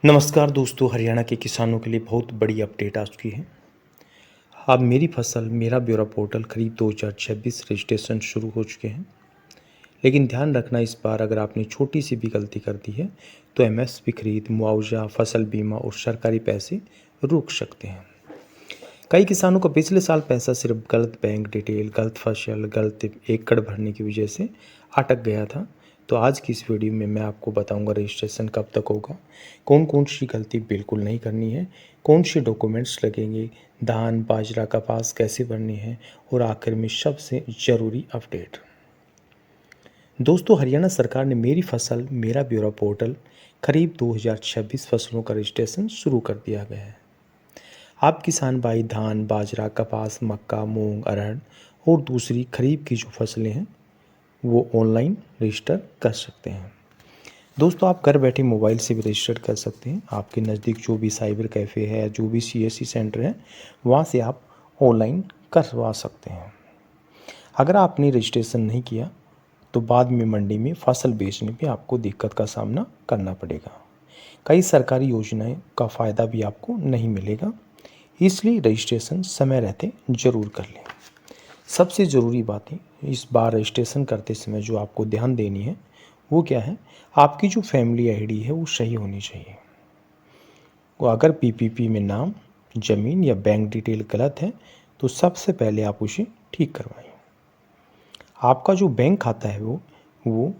नमस्कार दोस्तों, हरियाणा के किसानों के लिए बहुत बड़ी अपडेट आ चुकी है। अब मेरी फसल मेरा ब्यौरा पोर्टल खरीफ 2026 रजिस्ट्रेशन शुरू हो चुके हैं। लेकिन ध्यान रखना, इस बार अगर आपने छोटी सी भी गलती कर दी है तो एमएसपी खरीद, मुआवजा, फसल बीमा और सरकारी पैसे रुक सकते हैं। कई किसानों को पिछले साल पैसा सिर्फ गलत बैंक डिटेल, गलत फसल, गलत एकड़ भरने की वजह से अटक गया था। तो आज की इस वीडियो में मैं आपको बताऊंगा रजिस्ट्रेशन कब तक होगा, कौन कौन सी गलती बिल्कुल नहीं करनी है, कौन से डॉक्यूमेंट्स लगेंगे, धान, बाजरा, कपास कैसे भरनी है और आखिर में सबसे ज़रूरी अपडेट। दोस्तों, हरियाणा सरकार ने मेरी फसल मेरा ब्यौरा पोर्टल खरीफ 2026 फसलों का रजिस्ट्रेशन शुरू कर दिया गया है। आप किसान भाई धान, बाजरा, कपास, मक्का, मूंग, अरहर और दूसरी खरीफ की जो फसलें हैं वो ऑनलाइन रजिस्टर कर सकते हैं। दोस्तों, आप घर बैठे मोबाइल से भी रजिस्टर कर सकते हैं। आपके नज़दीक जो भी साइबर कैफ़े है, जो भी सीएससी सेंटर है, वहाँ से आप ऑनलाइन करवा सकते हैं। अगर आपने रजिस्ट्रेशन नहीं किया तो बाद में मंडी में फसल बेचने में आपको दिक्कत का सामना करना पड़ेगा। कई सरकारी योजनाएं का फ़ायदा भी आपको नहीं मिलेगा, इसलिए रजिस्ट्रेशन समय रहते ज़रूर कर लें। सबसे ज़रूरी बातें इस बार रजिस्ट्रेशन करते समय जो आपको ध्यान देनी है वो क्या है, आपकी जो फैमिली आईडी है वो सही होनी चाहिए। वो अगर पीपीपी में नाम, ज़मीन या बैंक डिटेल गलत है तो सबसे पहले आप उसे ठीक करवाएं। आपका जो बैंक खाता है वो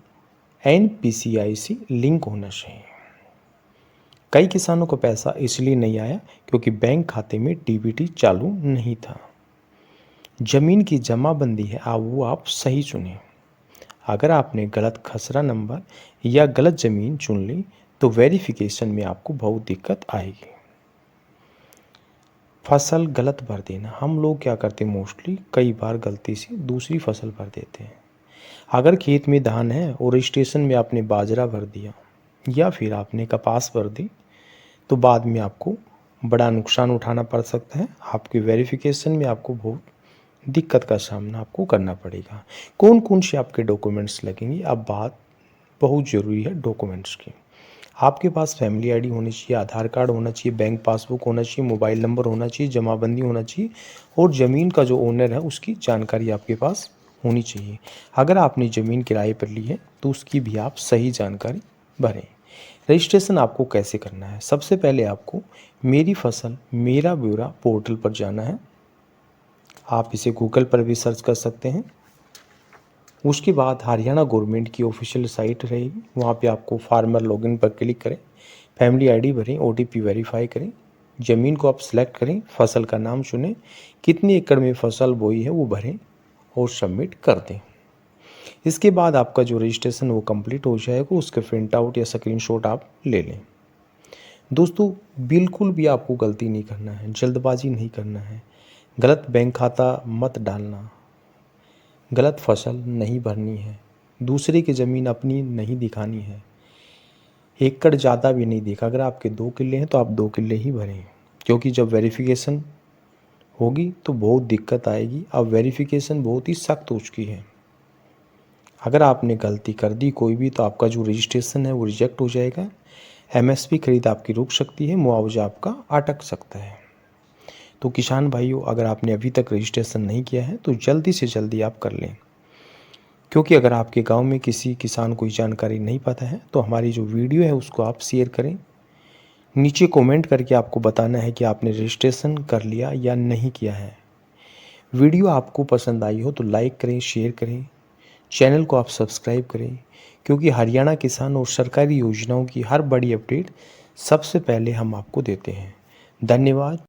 एनपीसीआई से लिंक होना चाहिए। कई किसानों को पैसा इसलिए नहीं आया क्योंकि बैंक खाते में डीबीटी चालू नहीं था। ज़मीन की जमाबंदी है वो आप सही चुनें। अगर आपने गलत खसरा नंबर या गलत ज़मीन चुन ली तो वेरिफिकेशन में आपको बहुत दिक्कत आएगी। फसल गलत भर देना, हम लोग क्या करते हैं मोस्टली कई बार गलती से दूसरी फसल भर देते हैं। अगर खेत में धान है और रजिस्ट्रेशन में आपने बाजरा भर दिया या फिर आपने कपास भर दी तो बाद में आपको बड़ा नुकसान उठाना पड़ सकता है। आपके वेरिफिकेशन में आपको बहुत दिक्कत का सामना आपको करना पड़ेगा। कौन कौन से आपके डॉक्यूमेंट्स लगेंगे, अब बात बहुत ज़रूरी है डॉक्यूमेंट्स की। आपके पास फैमिली आईडी होनी चाहिए, आधार कार्ड होना चाहिए, बैंक पासबुक होना चाहिए, मोबाइल नंबर होना चाहिए, जमाबंदी होना चाहिए और ज़मीन का जो ओनर है उसकी जानकारी आपके पास होनी चाहिए। अगर आपने ज़मीन किराए पर ली है तो उसकी भी आप सही जानकारी भरें। रजिस्ट्रेशन आपको कैसे करना है, सबसे पहले आपको मेरी फसल मेरा ब्यौरा पोर्टल पर जाना है। आप इसे गूगल पर भी सर्च कर सकते हैं। उसके बाद हरियाणा गवर्नमेंट की ऑफिशियल साइट रहेगी, वहाँ पे आपको फार्मर लॉगिन पर क्लिक करें, फैमिली आईडी भरें, ओटीपी वेरीफाई करें, ज़मीन को आप सिलेक्ट करें, फसल का नाम चुनें, कितनी एकड़ में फसल बोई है वो भरें और सबमिट कर दें। इसके बाद आपका जो रजिस्ट्रेशन वो कंप्लीट हो जाएगा, उसके प्रिंट आउट या स्क्रीनशॉट आप ले लें। दोस्तों, बिल्कुल भी आपको गलती नहीं करना है, जल्दबाजी नहीं करना है, गलत बैंक खाता मत डालना, गलत फसल नहीं भरनी है, दूसरे की ज़मीन अपनी नहीं दिखानी है, एकड़ ज़्यादा भी नहीं देखा। अगर आपके 2 किल्ले हैं तो आप 2 किल्ले ही भरें, क्योंकि जब वेरिफिकेशन होगी तो बहुत दिक्कत आएगी। अब वेरिफिकेशन बहुत ही सख्त हो चुकी है। अगर आपने गलती कर दी कोई भी तो आपका जो रजिस्ट्रेशन है वो रिजेक्ट हो जाएगा, एमएसपी खरीद आपकी रुक सकती है, मुआवजा आपका अटक सकता है। तो किसान भाइयों, अगर आपने अभी तक रजिस्ट्रेशन नहीं किया है तो जल्दी से जल्दी आप कर लें, क्योंकि अगर आपके गांव में किसी किसान को जानकारी नहीं पता है तो हमारी जो वीडियो है उसको आप शेयर करें। नीचे कमेंट करके आपको बताना है कि आपने रजिस्ट्रेशन कर लिया या नहीं किया है। वीडियो आपको पसंद आई हो तो लाइक करें, शेयर करें, चैनल को आप सब्सक्राइब करें, क्योंकि हरियाणा किसान और सरकारी योजनाओं की हर बड़ी अपडेट सबसे पहले हम आपको देते हैं। धन्यवाद।